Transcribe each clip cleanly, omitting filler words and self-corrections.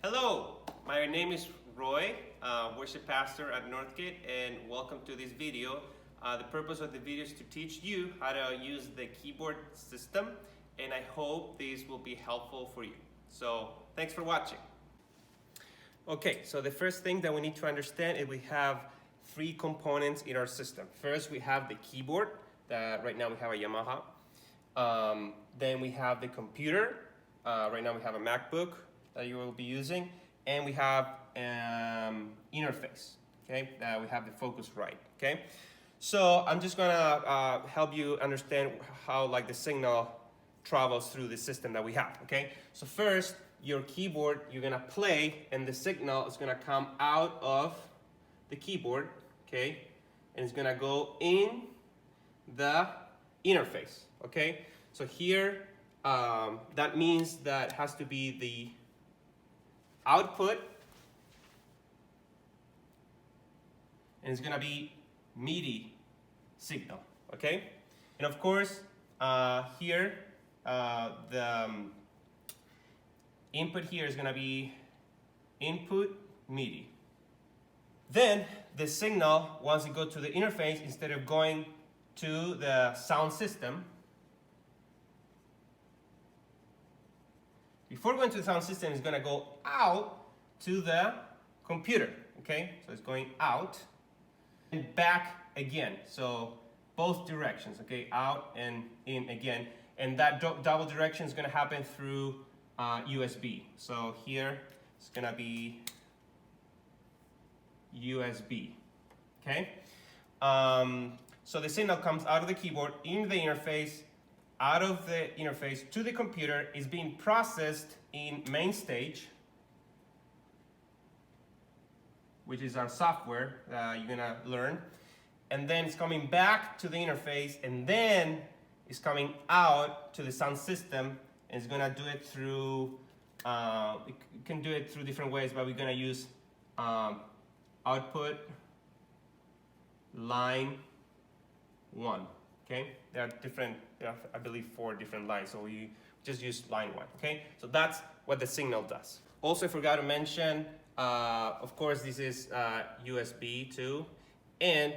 Hello, my name is Roy, worship pastor at Northgate, and welcome to this video. The purpose of the video is to teach you how to use the keyboard system, and I hope this will be helpful for you. So, thanks for watching. Okay, so the first thing that we need to understand is we have three components in our system. First, we have the keyboard, that right now we have a Yamaha. Then we have the computer. Right now we have a MacBook that you will be using, and we have interface. Okay, we have the Focusrite. Okay, so I'm just gonna help you understand how the signal travels through the system that we have. Okay, so first your keyboard, you're gonna play, and the signal is gonna come out of the keyboard. Okay, and it's gonna go in the interface. Okay, so here that means that has to be the output, and it's gonna be MIDI signal. Okay, and of course here the input here is gonna be input MIDI. Then the signal, once it goes to the interface, instead of going to the sound system, before going to the sound system, it's going to go out to the computer. Okay, so it's going out and back again. So both directions. Okay, out and in again, and that double direction is going to happen through USB. So here it's going to be USB. Okay, so the signal comes out of the keyboard in the interface, out of the interface to the computer, is being processed in main stage, which is our software you're gonna learn, and then it's coming back to the interface, and then it's coming out to the sound system, and it's gonna do it through, you can do it through different ways, but we're gonna use output line 1. Okay, there are I believe 4 different lines, so we just use line 1. Okay, so that's what the signal does. Also, I forgot to mention, of course, this is USB too, and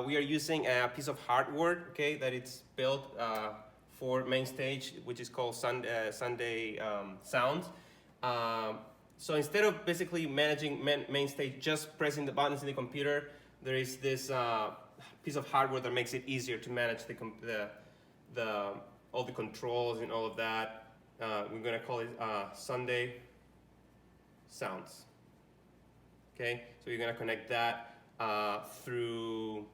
we are using a piece of hardware, okay, that it's built for main stage, which is called Sunday Sound. So instead of basically managing main stage, just pressing the buttons in the computer, there is this piece of hardware that makes it easier to manage all the controls and all of that. We're gonna call it Sunday Sounds. Okay, so you're gonna connect that through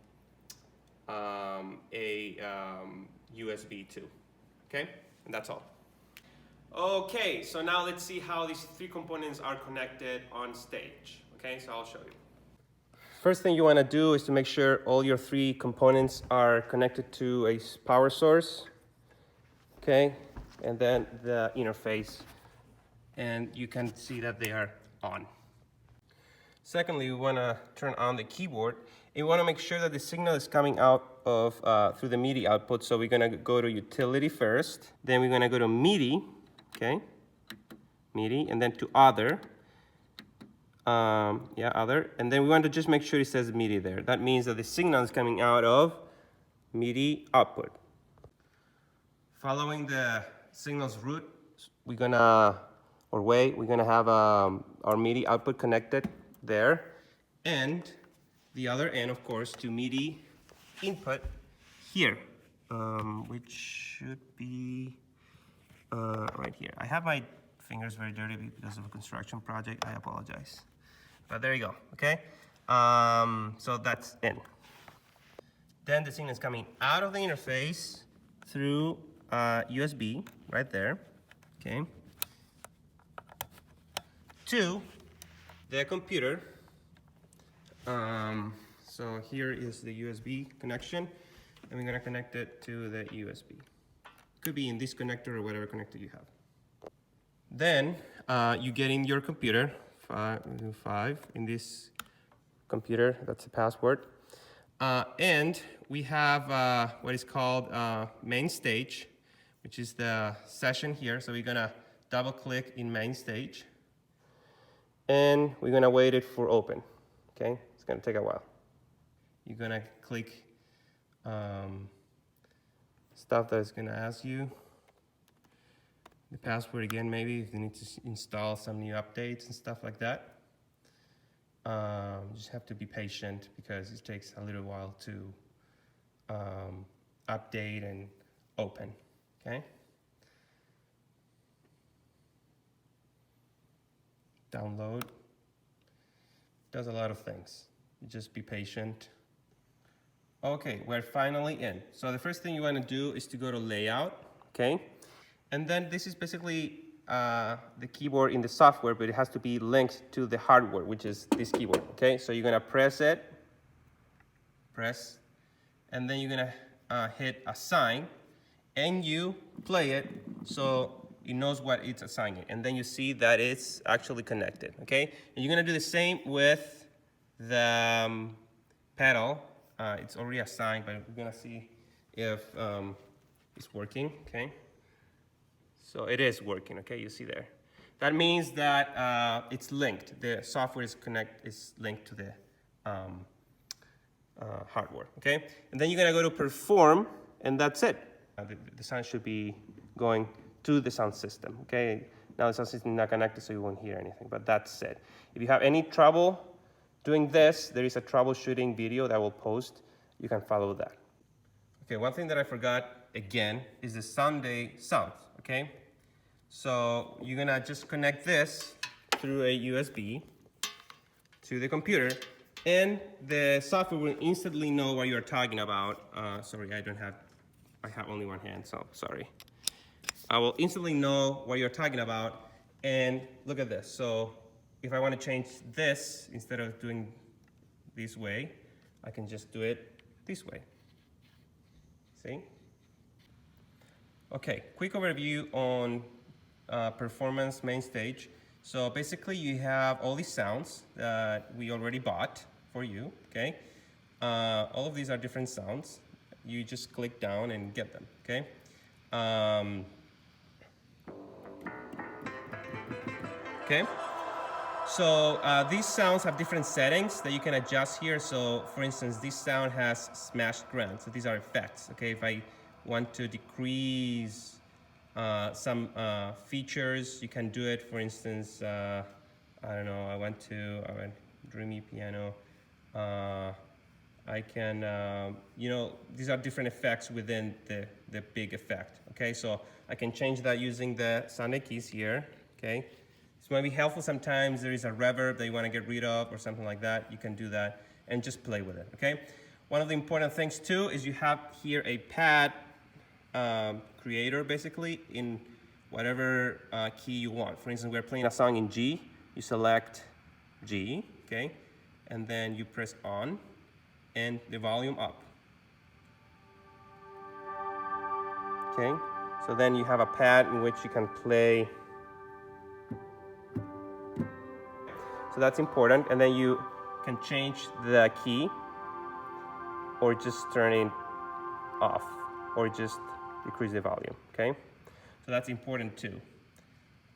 a USB too. Okay, and that's all. Okay, so now let's see how these three components are connected on stage. Okay, so I'll show you. First thing you want to do is to make sure all your three components are connected to a power source. Okay, and then the interface, and you can see that they are on. Secondly, we want to turn on the keyboard, and we want to make sure that the signal is coming out of through the MIDI output. So we're going to go to utility first, then we're going to go to MIDI. Okay, MIDI, and then to other. Other, and then we want to just make sure it says MIDI there. That means that the signal is coming out of MIDI output. Following the signal's route, we're gonna have our MIDI output connected there, and the other end, of course, to MIDI input here, which should be right here. I have my fingers very dirty because of a construction project. I apologize. But there you go, okay? So that's in. Then the signal is coming out of the interface through USB, right there, okay? To the computer. So here is the USB connection, and we're gonna connect it to the USB. Could be in this connector or whatever connector you have. Then you get in your computer, 5 in this computer, that's the password. And we have what is called main stage, which is the session here. So we're gonna double click in main stage. and we're gonna wait it for open. Okay, it's gonna take a while. You're gonna click stuff that is gonna ask you. The password again, maybe if you need to install some new updates and stuff like that. You just have to be patient because it takes a little while to update and open, okay? Download. Does a lot of things. You just be patient. Okay, we're finally in. So the first thing you want to do is to go to layout, okay? And then this is basically the keyboard in the software, but it has to be linked to the hardware, which is this keyboard, okay? So you're gonna press, and then you're gonna hit assign, and you play it so it knows what it's assigning. And then you see that it's actually connected, okay? And you're gonna do the same with the pedal. It's already assigned, but we're gonna see if it's working, okay? So it is working, okay, you see there. That means that it's linked. The software is linked to the hardware, okay? And then you're gonna go to perform, and that's it. The sound should be going to the sound system, okay? Now the sound system is not connected, so you won't hear anything, but that's it. If you have any trouble doing this, there is a troubleshooting video that I will post. You can follow that. Okay, one thing that I forgot, again, is the Sunday sound, okay? So you're gonna just connect this through a USB to the computer, and the software will instantly know what you're talking about. Sorry, I have only one hand, so sorry. I will instantly know what you're talking about, and look at this. So if I want to change this, instead of doing this way, I can just do it this way. See? Okay, quick overview on performance main stage. So basically you have all these sounds that we already bought for you, okay? All of these are different sounds. You just click down and get them, okay? Okay? So these sounds have different settings that you can adjust here. So for instance, this sound has smashed ground. So these are effects, okay? If I want to decrease some features, you can do it. For instance, I don't know, I went dreamy piano. I can, you know, these are different effects within the big effect, okay? So I can change that using the Sunday keys here, okay? This might be helpful sometimes. There is a reverb that you want to get rid of or something like that. You can do that and just play with it, okay? One of the important things too is you have here a pad creator basically in whatever key you want. For instance, we're playing a song in G. You select G, okay? And then you press on and the volume up. Okay? So then you have a pad in which you can play. So that's important, and then you can change the key or just turn it off or just decrease the volume, okay? So that's important too.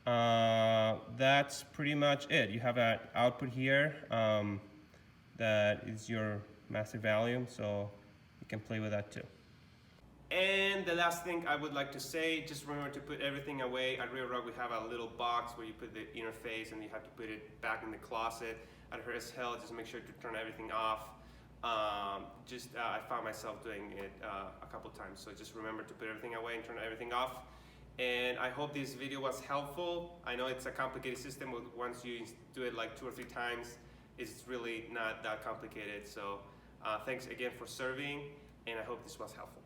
That's pretty much it. You have an output here that is your master volume, so you can play with that too. And the last thing I would like to say, just remember to put everything away. At Real Rock, we have a little box where you put the interface and you have to put it back in the closet. At Hers Hell, just make sure to turn everything off. I found myself doing it a couple times, so just remember to put everything away and turn everything off. And I hope this video was helpful. I know it's a complicated system. Once you do it like 2 or 3 times, it's really not that complicated. So thanks again for serving, and I hope this was helpful.